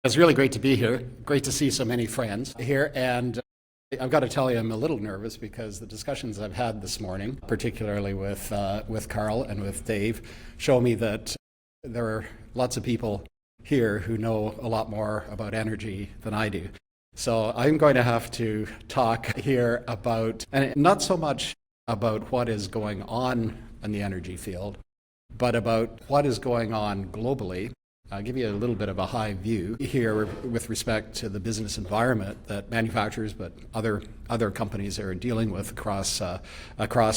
It's really great to be here. Great to see so many friends here. And I've got to tell you, I'm a little nervous because the discussions I've had this morning, particularly with Carl and with Dave, show me that there are lots of people here who know a lot more about energy than I do. So I'm going to have to talk here about, and not so much about what is going on in the energy field, but about what is going on globally. I'll give you a little bit of a high view here with respect to the business environment that manufacturers, but other companies are dealing with across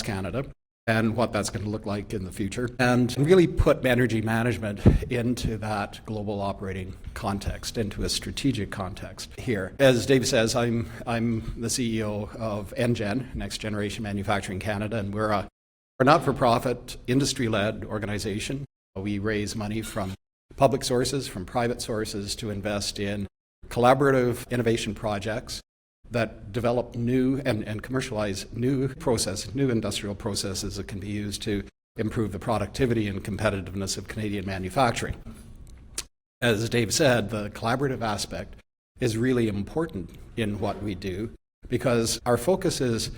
Canada, and what that's going to look like in the future, and really put energy management into that global operating context, into a strategic context here. As Dave says, I'm the CEO of NGen, Next Generation Manufacturing Canada, and we're a not-for-profit, industry-led organization. We raise money from public sources, from private sources, to invest in collaborative innovation projects that develop new and commercialize new industrial processes that can be used to improve the productivity and competitiveness of Canadian manufacturing. As Dave said, the collaborative aspect is really important in what we do because our focus is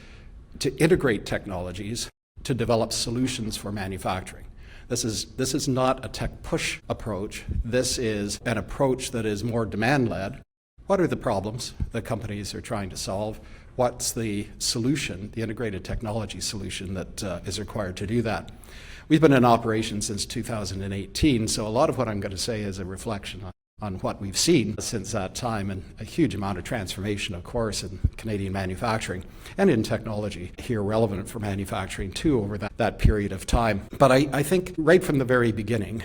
to integrate technologies to develop solutions for manufacturing. This is not a tech push approach. This is an approach that is more demand-led. What are the problems that companies are trying to solve? What's the solution, the integrated technology solution that is required to do that? We've been in operation since 2018, so a lot of what I'm going to say is a reflection on what we've seen since that time, and a huge amount of transformation, of course, in Canadian manufacturing and in technology here relevant for manufacturing too over that period of time. But I think right from the very beginning,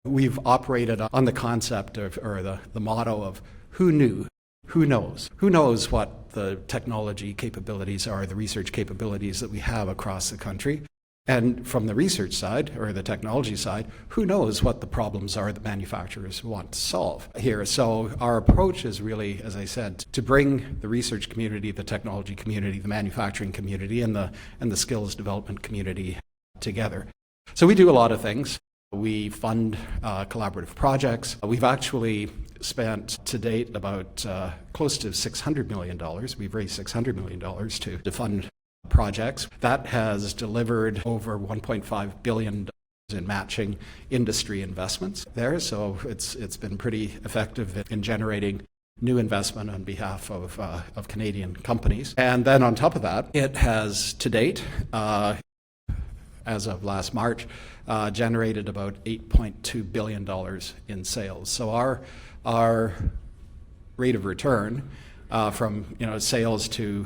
we've operated on the concept of, or the motto of who knew, who knows? Who knows what the technology capabilities are, the research capabilities that we have across the country? And from the research side, or the technology side, who knows what the problems are that manufacturers want to solve here? So our approach is really, as I said, to bring the research community, the technology community, the manufacturing community, and the skills development community together. So we do a lot of things. We fund collaborative projects. We've actually spent to date about close to $600 million. We've raised $600 million to fund projects. That has delivered over $1.5 billion in matching industry investments there. So it's been pretty effective in generating new investment on behalf of Canadian companies. And then on top of that, it has to date, as of last March, generated about $8.2 billion in sales. So our rate of return from sales to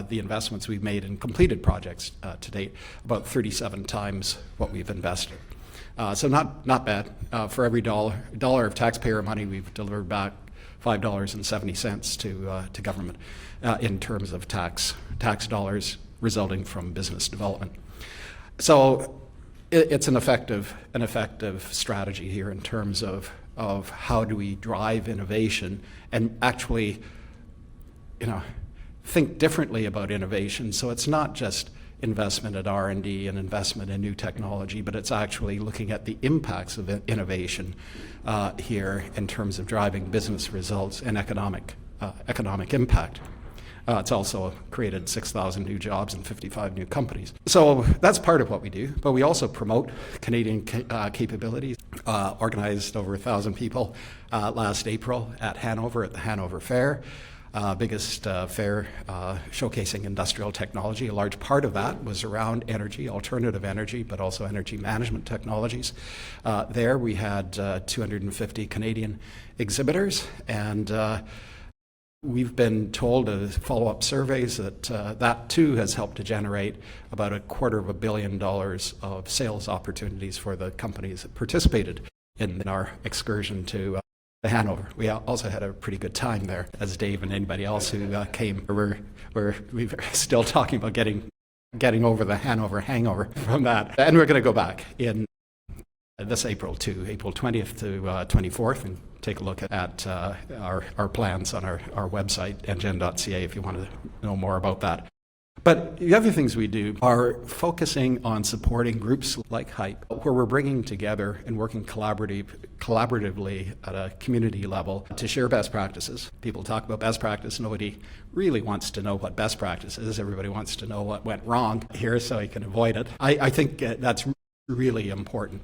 the investments we've made in completed projects to date, about 37 times what we've invested. So not bad. For every dollar of taxpayer money, we've delivered back $5.70 to government in terms of tax dollars resulting from business development. So it's an effective strategy here in terms of how do we drive innovation and actually think differently about innovation. So it's not just investment at R&D and investment in new technology, but it's actually looking at the impacts of innovation here in terms of driving business results and economic impact. It's also created 6,000 new jobs and 55 new companies. So that's part of what we do, but we also promote Canadian capabilities. Organized over 1,000 people last April at Hanover, at the Hanover Fair. Biggest fair showcasing industrial technology. A large part of that was around energy, alternative energy, but also energy management technologies. There we had 250 Canadian exhibitors, and we've been told as follow-up surveys that that too has helped to generate about $250 million of sales opportunities for the companies that participated in our excursion to Hanover. We also had a pretty good time there, as Dave and anybody else who came. We're still talking about getting over the Hanover hangover from that. And we're going to go back in this April too, April 20th to 24th, and take a look at our plans on our website, ngen.ca, if you want to know more about that. But the other things we do are focusing on supporting groups like HIPE, where we're bringing together and working collaboratively at a community level to share best practices. People talk about best practice. Nobody really wants to know what best practice is. Everybody wants to know what went wrong here so you can avoid it. I think that's really important.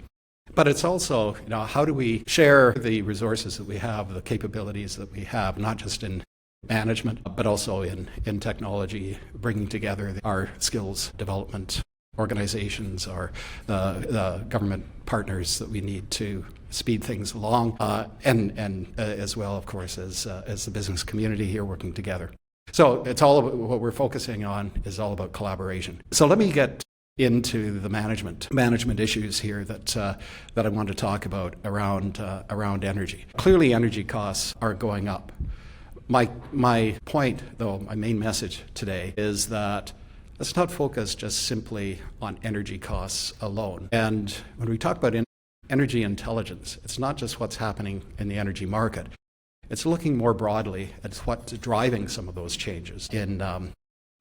But it's also, how do we share the resources that we have, the capabilities that we have, not just in management, but also in technology, bringing together our skills development organizations or the government partners that we need to speed things along, and as well, of course, as the business community here working together. So it's all about what we're focusing on is all about collaboration. So let me get into the management issues here that I want to talk about around energy. Clearly, energy costs are going up. My point, though, my main message today is that let's not focus just simply on energy costs alone. And when we talk about energy intelligence, it's not just what's happening in the energy market. It's looking more broadly at what's driving some of those changes in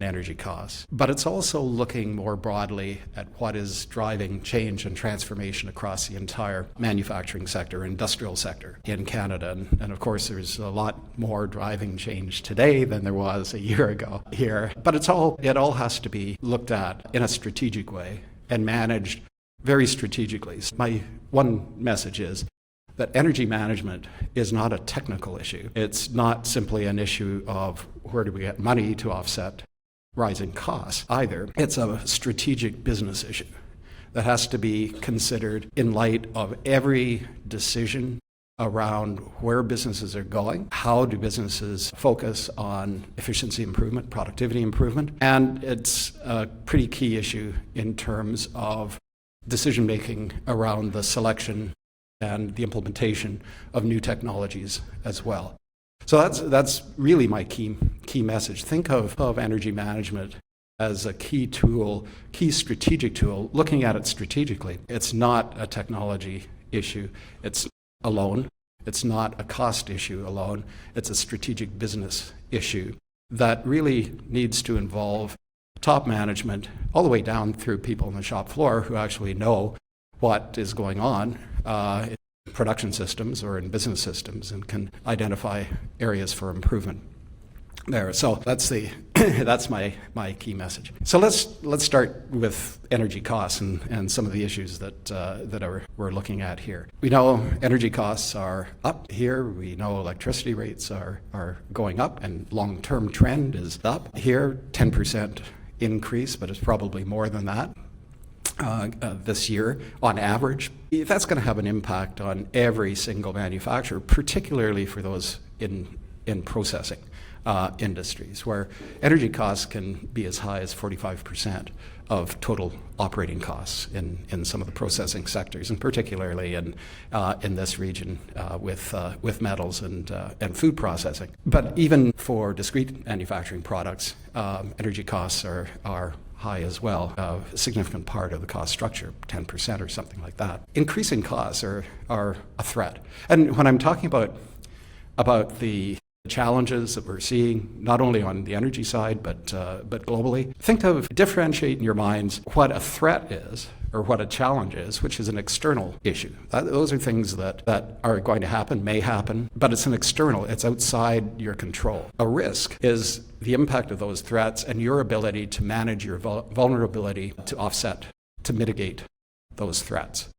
energy costs. But it's also looking more broadly at what is driving change and transformation across the entire manufacturing sector, industrial sector in Canada. And of course, there's a lot more driving change today than there was a year ago here. But it all has to be looked at in a strategic way and managed very strategically. So my one message is that energy management is not a technical issue. It's not simply an issue of where do we get money to offset rising costs either. It's a strategic business issue that has to be considered in light of every decision around where businesses are going, how do businesses focus on efficiency improvement, productivity improvement, and it's a pretty key issue in terms of decision making around the selection and the implementation of new technologies as well. So that's really my key message. Think of energy management as a key strategic tool, looking at it strategically. It's not a technology issue. It's alone. It's not a cost issue alone. It's a strategic business issue that really needs to involve top management all the way down through people on the shop floor who actually know what is going on in production systems or in business systems and can identify areas for improvement there. So that's my key message. So let's start with energy costs and some of the issues that we're looking at here. We know energy costs are up here. We know electricity rates are going up, and long-term trend is up here, 10% increase, but it's probably more than that. This year on average. That's going to have an impact on every single manufacturer, particularly for those in processing industries, where energy costs can be as high as 45% of total operating costs in some of the processing sectors, and particularly in this region with metals and food processing. But even for discrete manufacturing products, energy costs are high as well, a significant part of the cost structure, 10% or something like that. Increasing costs are a threat. And when I'm talking about the challenges that we're seeing, not only on the energy side, but globally, differentiate in your minds what a threat is or what a challenge is, which is an external issue. Those are things that are going to happen, may happen, but it's an external, it's outside your control. A risk is the impact of those threats and your ability to manage your vulnerability to offset, to mitigate those threats.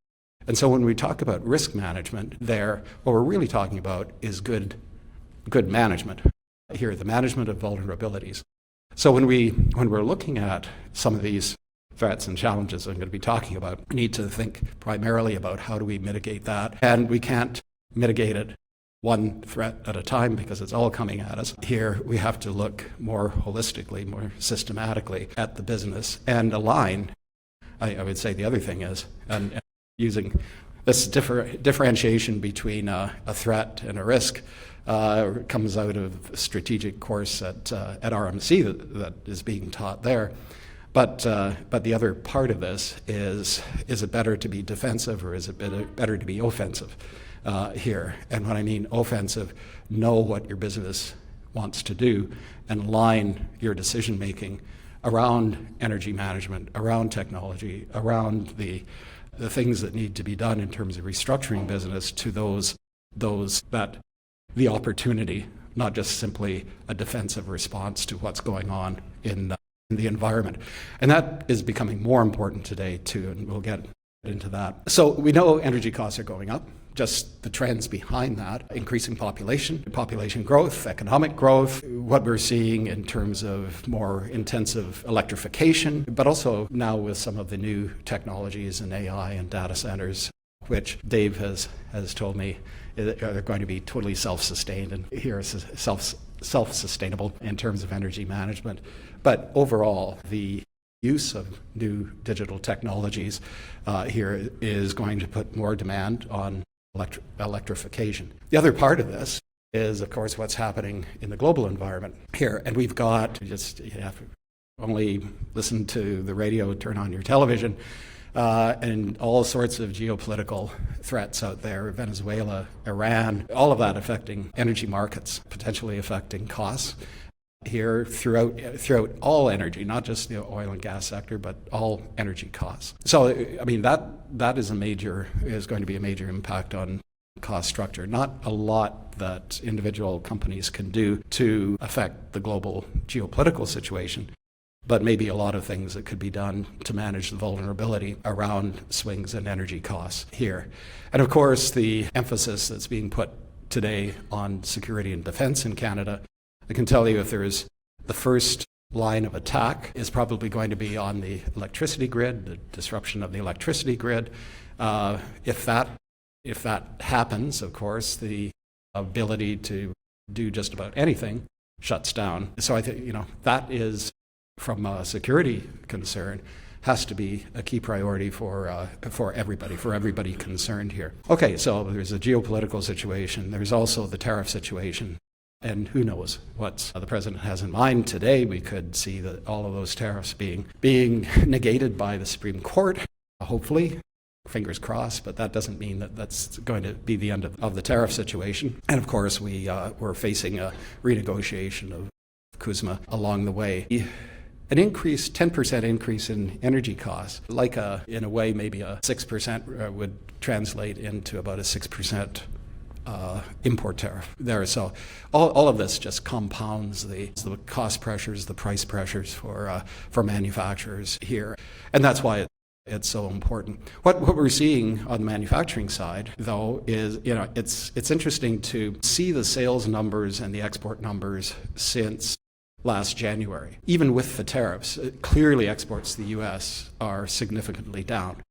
And so when we talk about risk management there, what we're really talking about is good management. Here, the management of vulnerabilities. So when we're looking at some of these threats and challenges I'm going to be talking about, we need to think primarily about how do we mitigate that. And we can't mitigate it one threat at a time because it's all coming at us. Here, we have to look more holistically, more systematically at the business and align. I would say the other thing is, and using this differentiation between a threat and a risk comes out of a strategic course at RMC that is being taught there. But the other part of this is it better to be defensive or is it better to be offensive here? And when I mean offensive, know what your business wants to do and align your decision making around energy management, around technology, around the things that need to be done in terms of restructuring business to those that the opportunity, not just simply a defensive response to what's going on in the environment. And that is becoming more important today too, and we'll get into that. So we know energy costs are going up. Just the trends behind that, increasing population growth, economic growth, what we're seeing in terms of more intensive electrification, but also now with some of the new technologies in AI and data centers, which Dave has told me are going to be totally self-sustained, and here is self-sustainable in terms of energy management. But overall, the use of new digital technologies here is going to put more demand on electrification. The other part of this is, of course, what's happening in the global environment here. And we've got, you have to only listen to the radio, turn on your television, and all sorts of geopolitical threats out there, Venezuela, Iran, all of that affecting energy markets, potentially affecting costs here throughout all energy, not just the oil and gas sector, but all energy costs. So, I mean, that is going to be a major impact on cost structure. Not a lot that individual companies can do to affect the global geopolitical situation, but maybe a lot of things that could be done to manage the vulnerability around swings in energy costs here. And of course, the emphasis that's being put today on security and defense in Canada, I can tell you if there is the first line of attack is probably going to be on the electricity grid, the disruption of the electricity grid. If that happens, of course, the ability to do just about anything shuts down. So I think, that is, from a security concern, has to be a key priority for everybody concerned here. Okay, so there's a geopolitical situation. There's also the tariff situation. And who knows what the president has in mind today. We could see that all of those tariffs being negated by the Supreme Court, hopefully. Fingers crossed, but that doesn't mean that that's going to be the end of the tariff situation. And of course, we're facing a renegotiation of CUSMA along the way. An 10% increase in energy costs, in a way, maybe a 6% would translate into about a 6% import tariff there. So all of this just compounds the cost pressures, the price pressures for manufacturers here. And that's why it's so important. What we're seeing on the manufacturing side, though, is it's interesting to see the sales numbers and the export numbers since last January. Even with the tariffs, clearly exports to the U.S. are significantly down.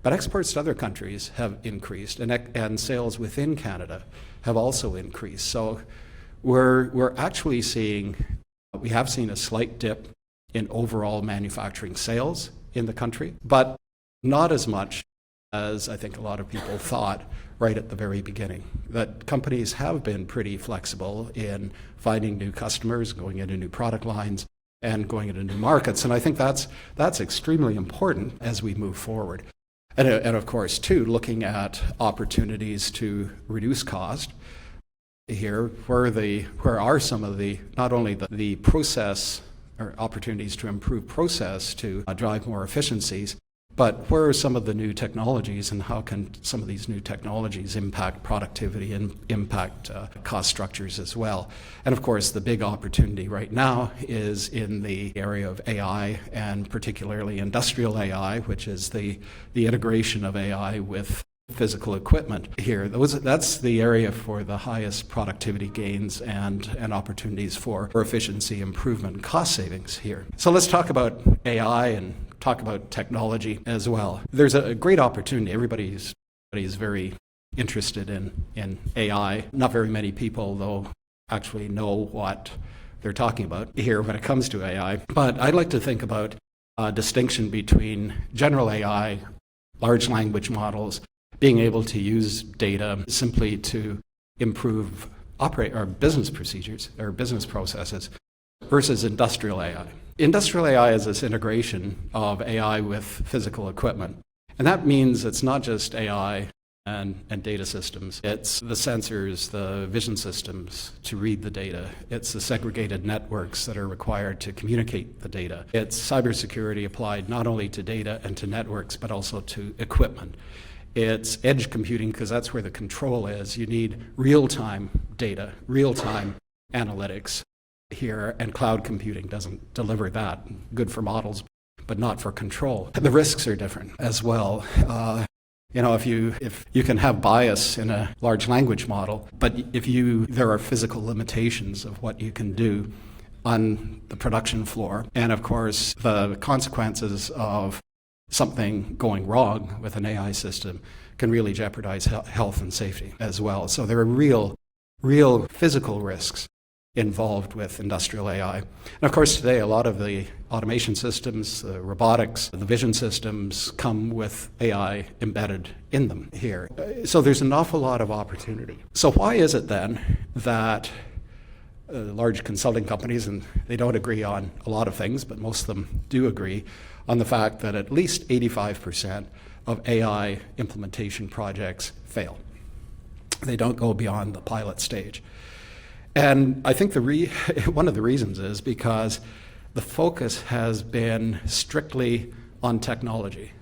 But exports to other countries have increased, and sales within Canada have also increased. So we're actually we have seen a slight dip in overall manufacturing sales in the country, but not as much as I think a lot of people thought right at the very beginning. That companies have been pretty flexible in finding new customers, going into new product lines, and going into new markets. And I think that's extremely important as we move forward. And of course, too, looking at opportunities to reduce cost here, where are some of not only the process or opportunities to improve process to drive more efficiencies, but where are some of the new technologies, and how can some of these new technologies impact productivity and impact cost structures as well? And of course, the big opportunity right now is in the area of AI, and particularly industrial AI, which is the integration of AI with physical equipment here. That's the area for the highest productivity gains and opportunities for efficiency improvement and cost savings here. So let's talk about AI and talk about technology as well. There's a great opportunity. Everybody's very interested in AI. Not very many people, though, actually know what they're talking about here when it comes to AI. But I'd like to think about a distinction between general AI, large language models, being able to use data simply to improve our business procedures or business processes, versus industrial AI. Industrial AI is this integration of AI with physical equipment. And that means it's not just AI and data systems. It's the sensors, the vision systems to read the data. It's the segregated networks that are required to communicate the data. It's cybersecurity applied not only to data and to networks, but also to equipment. It's edge computing, because that's where the control is. You need real-time data, real-time analytics here, and cloud computing doesn't deliver that. Good for models, but not for control. The risks are different as well. If you can have bias in a large language model, but there are physical limitations of what you can do on the production floor. And of course, the consequences of something going wrong with an AI system can really jeopardize health and safety as well. So there are real physical risks involved with industrial AI. And of course, today, a lot of the automation systems, the robotics, the vision systems come with AI embedded in them here. So there's an awful lot of opportunity. So why is it then that large consulting companies, and they don't agree on a lot of things, but most of them do agree on the fact that at least 85% of AI implementation projects fail. They don't go beyond the pilot stage. And I think one of the reasons is because the focus has been strictly on technology.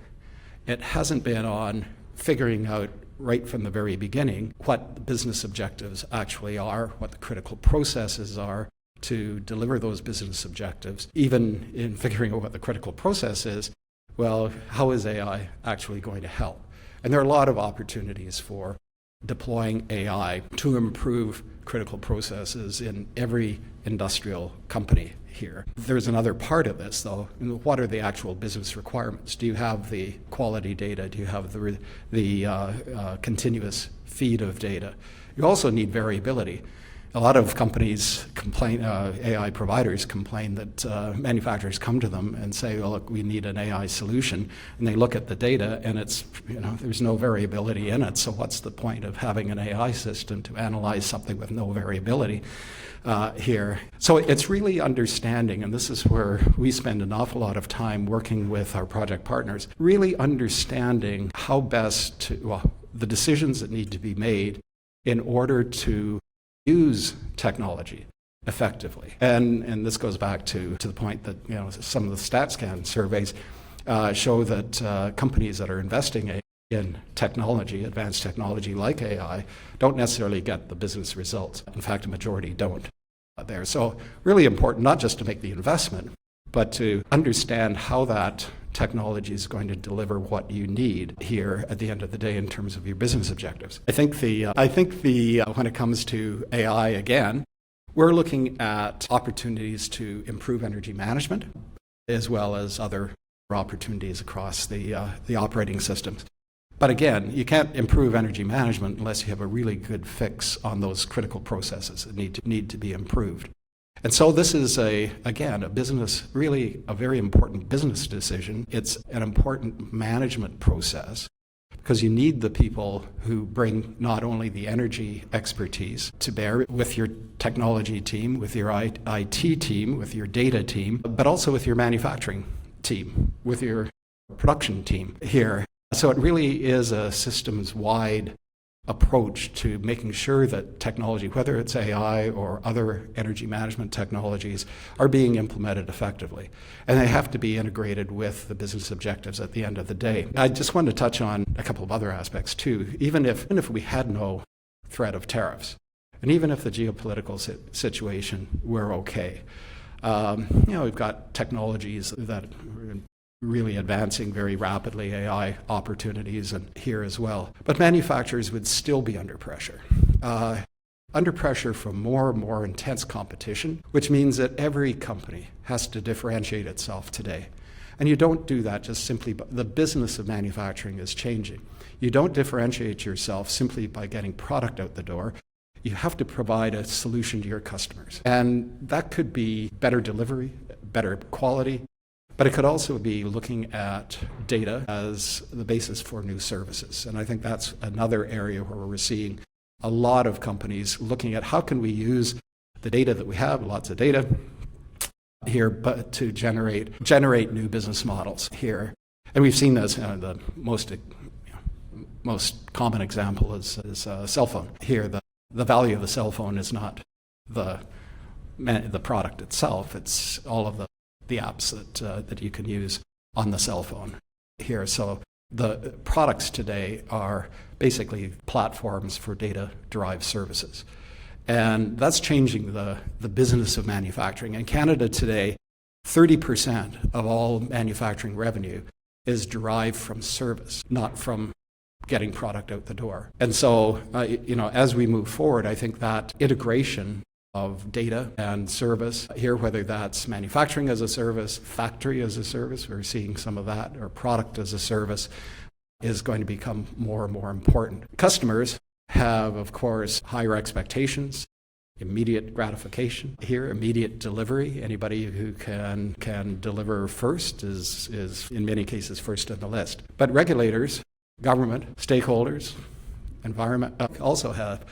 It hasn't been on figuring out right from the very beginning what the business objectives actually are, what the critical processes are to deliver those business objectives. Even in figuring out what the critical process is, well, how is AI actually going to help? And there are a lot of opportunities for deploying AI to improve critical processes in every industrial company here. There's another part of this, though. What are the actual business requirements? Do you have the quality data? Do you have the continuous feed of data? You also need variability. A lot of companies complain, AI providers complain that manufacturers come to them and say, well, look, we need an AI solution. And they look at the data and there's no variability in it. So what's the point of having an AI system to analyze something with no variability here? So it's really understanding, and this is where we spend an awful lot of time working with our project partners, really understanding how best the decisions that need to be made in order to use technology effectively. And this goes back to the point that some of the StatScan surveys show that companies that are investing in technology, advanced technology like AI, don't necessarily get the business results. In fact, a majority don't there. So really important not just to make the investment, but to understand how that technology is going to deliver what you need here at the end of the day in terms of your business objectives. I think when it comes to AI again, we're looking at opportunities to improve energy management as well as other opportunities across the operating systems. But again, you can't improve energy management unless you have a really good fix on those critical processes that need to be improved. And so this is a business, really a very important business decision. It's an important management process because you need the people who bring not only the energy expertise to bear with your technology team, with your IT team, with your data team, but also with your manufacturing team, with your production team here. So it really is a systems-wide approach to making sure that technology, whether it's AI or other energy management technologies, are being implemented effectively. And they have to be integrated with the business objectives at the end of the day. I just wanted to touch on a couple of other aspects too. Even if we had no threat of tariffs, and even if the geopolitical situation were okay, we've got technologies that are really advancing very rapidly, AI opportunities and here as well. But manufacturers would still be under pressure from more and more intense competition, which means that every company has to differentiate itself today. And you don't do that just simply by the business of manufacturing is changing. You don't differentiate yourself simply by getting product out the door. You have to provide a solution to your customers. And that could be better delivery, better quality, but it could also be looking at data as the basis for new services. And I think that's another area where we're seeing a lot of companies looking at how can we use the data that we have, lots of data here, but to generate new business models here. And we've seen this, the most most common example is a cell phone. Here, the value of the cell phone is not the product itself. It's all of the apps that you can use on the cell phone here. So the products today are basically platforms for data-derived services. And that's changing the business of manufacturing. In Canada today, 30% of all manufacturing revenue is derived from service, not from getting product out the door. And so, as we move forward, I think that integration of data and service here, whether that's manufacturing as a service, factory as a service, we're seeing some of that, or product as a service, is going to become more and more important. Customers have, of course, higher expectations, immediate gratification here, immediate delivery. Anybody who can deliver first is in many cases first on the list. But regulators, government, stakeholders, environment also have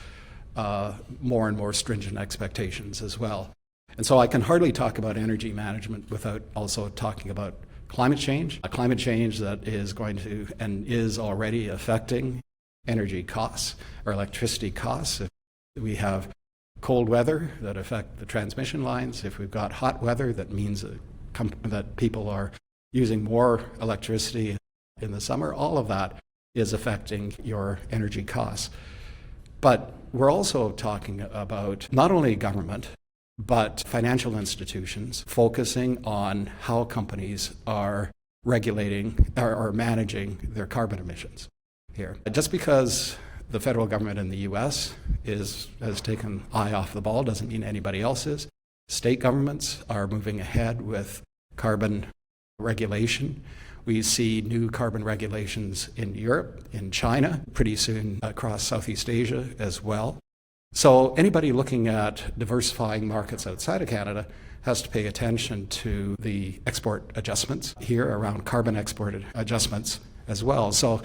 more and more stringent expectations as well. And so I can hardly talk about energy management without also talking about climate change, a climate change that is going to and is already affecting energy costs or electricity costs. If we have cold weather that affect the transmission lines, if we've got hot weather, that means that people are using more electricity in the summer, all of that is affecting your energy costs. But we're also talking about not only government, but financial institutions focusing on how companies are regulating or managing their carbon emissions here. Just because the federal government in the US has taken eye off the ball doesn't mean anybody else is. State governments are moving ahead with carbon regulation. We see new carbon regulations in Europe, in China, pretty soon across Southeast Asia as well. So anybody looking at diversifying markets outside of Canada has to pay attention to the export adjustments here around carbon export adjustments as well. So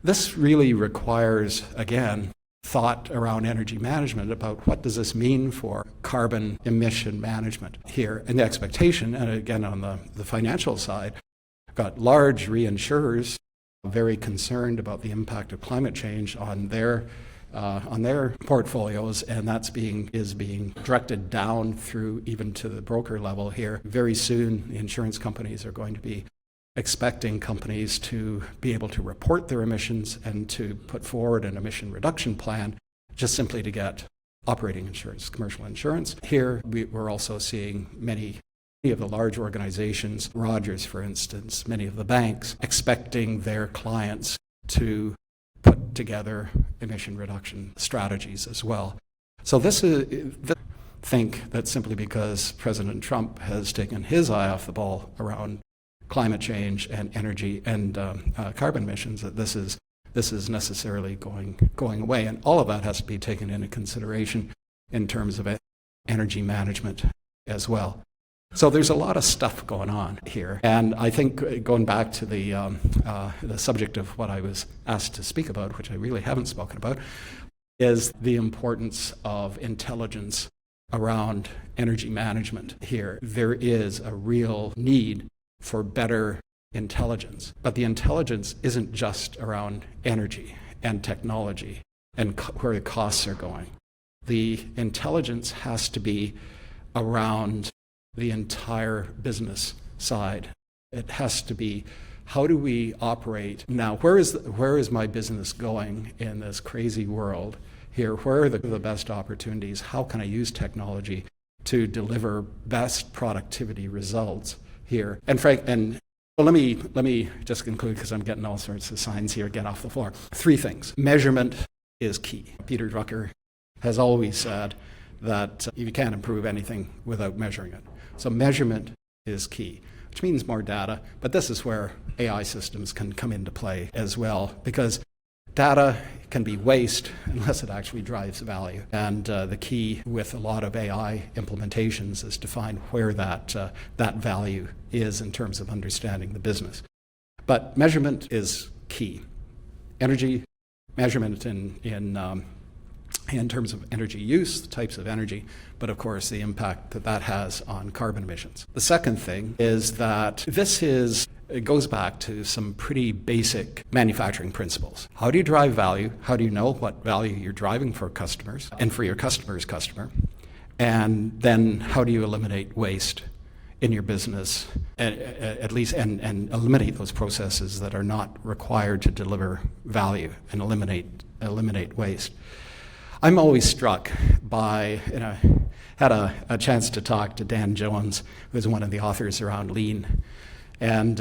this really requires, again, thought around energy management about what does this mean for carbon emission management here. And the expectation, and again on the financial side, got large reinsurers very concerned about the impact of climate change on their portfolios, and is being directed down through even to the broker level here. Very soon, the insurance companies are going to be expecting companies to be able to report their emissions and to put forward an emission reduction plan just simply to get operating insurance, commercial insurance. Here, we're also seeing many of the large organizations, Rogers, for instance, many of the banks, expecting their clients to put together emission reduction strategies as well. So think that simply because President Trump has taken his eye off the ball around climate change and energy and carbon emissions, that this is necessarily going away. And all of that has to be taken into consideration in terms of energy management as well. So there's a lot of stuff going on here. And I think going back to the subject of what I was asked to speak about, which I really haven't spoken about, is the importance of intelligence around energy management here. There is a real need for better intelligence. But the intelligence isn't just around energy and technology and where the costs are going. The intelligence has to be around the entire business side. It has to be, how do we operate now? Where is my business going in this crazy world here? Where are the best opportunities? How can I use technology to deliver best productivity results here? And well, let me just conclude, because I'm getting all sorts of signs here, get off the floor. 3 things. Measurement is key. Peter Drucker has always said that you can't improve anything without measuring it. So measurement is key, which means more data. But this is where AI systems can come into play as well, because data can be waste unless it actually drives value. And the key with a lot of AI implementations is to find where that value is in terms of understanding the business. But measurement is key. Energy measurement in in terms of energy use, the types of energy, but of course the impact that that has on carbon emissions. The second thing is that it goes back to some pretty basic manufacturing principles. How do you drive value? How do you know what value you're driving for customers and for your customer's customer? And then how do you eliminate waste in your business, at least, and eliminate those processes that are not required to deliver value and eliminate waste? I'm always struck by, had a chance to talk to Dan Jones, who's one of the authors around lean, and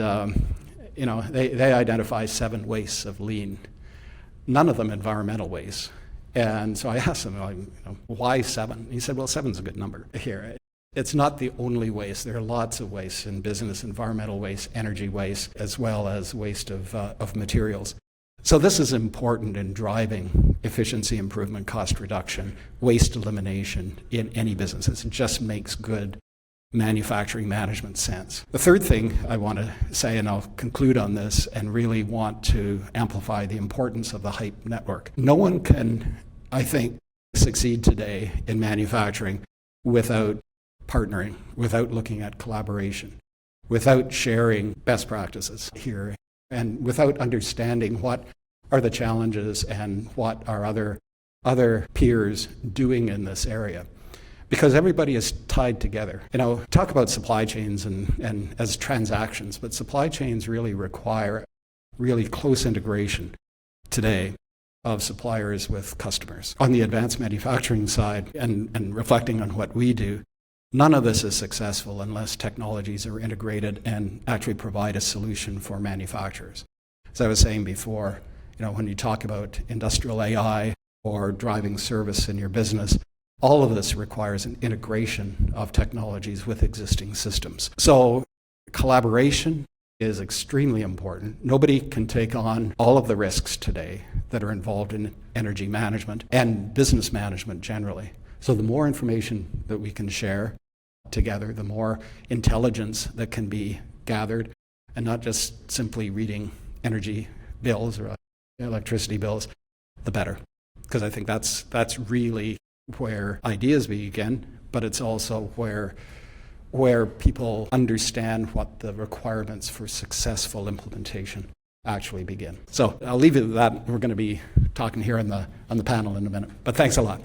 they identify 7 wastes of lean, none of them environmental wastes. And so I asked him, why 7? He said, well, 7's a good number here. It's not the only waste. There are lots of wastes in business: environmental waste, energy waste, as well as waste of materials. So this is important in driving efficiency improvement, cost reduction, waste elimination in any business. It just makes good manufacturing management sense. The third thing I want to say, and I'll conclude on this, and really want to amplify the importance of the HIPE network. No one can, I think, succeed today in manufacturing without partnering, without looking at collaboration, without sharing best practices here, and without understanding what are the challenges and what are other peers doing in this area. Because everybody is tied together. Talk about supply chains and as transactions, but supply chains really require really close integration today of suppliers with customers. On the advanced manufacturing side, and reflecting on what we do, none of this is successful unless technologies are integrated and actually provide a solution for manufacturers. As I was saying before, when you talk about industrial AI or driving service in your business, all of this requires an integration of technologies with existing systems. So collaboration is extremely important. Nobody can take on all of the risks today that are involved in energy management and business management generally. So the more information that we can share together, the more intelligence that can be gathered, and not just simply reading energy bills or electricity bills, the better. Because I think that's really where ideas begin, but it's also where people understand what the requirements for successful implementation actually begin. So I'll leave it at that. We're going to be talking here on the panel in a minute. But thanks a lot.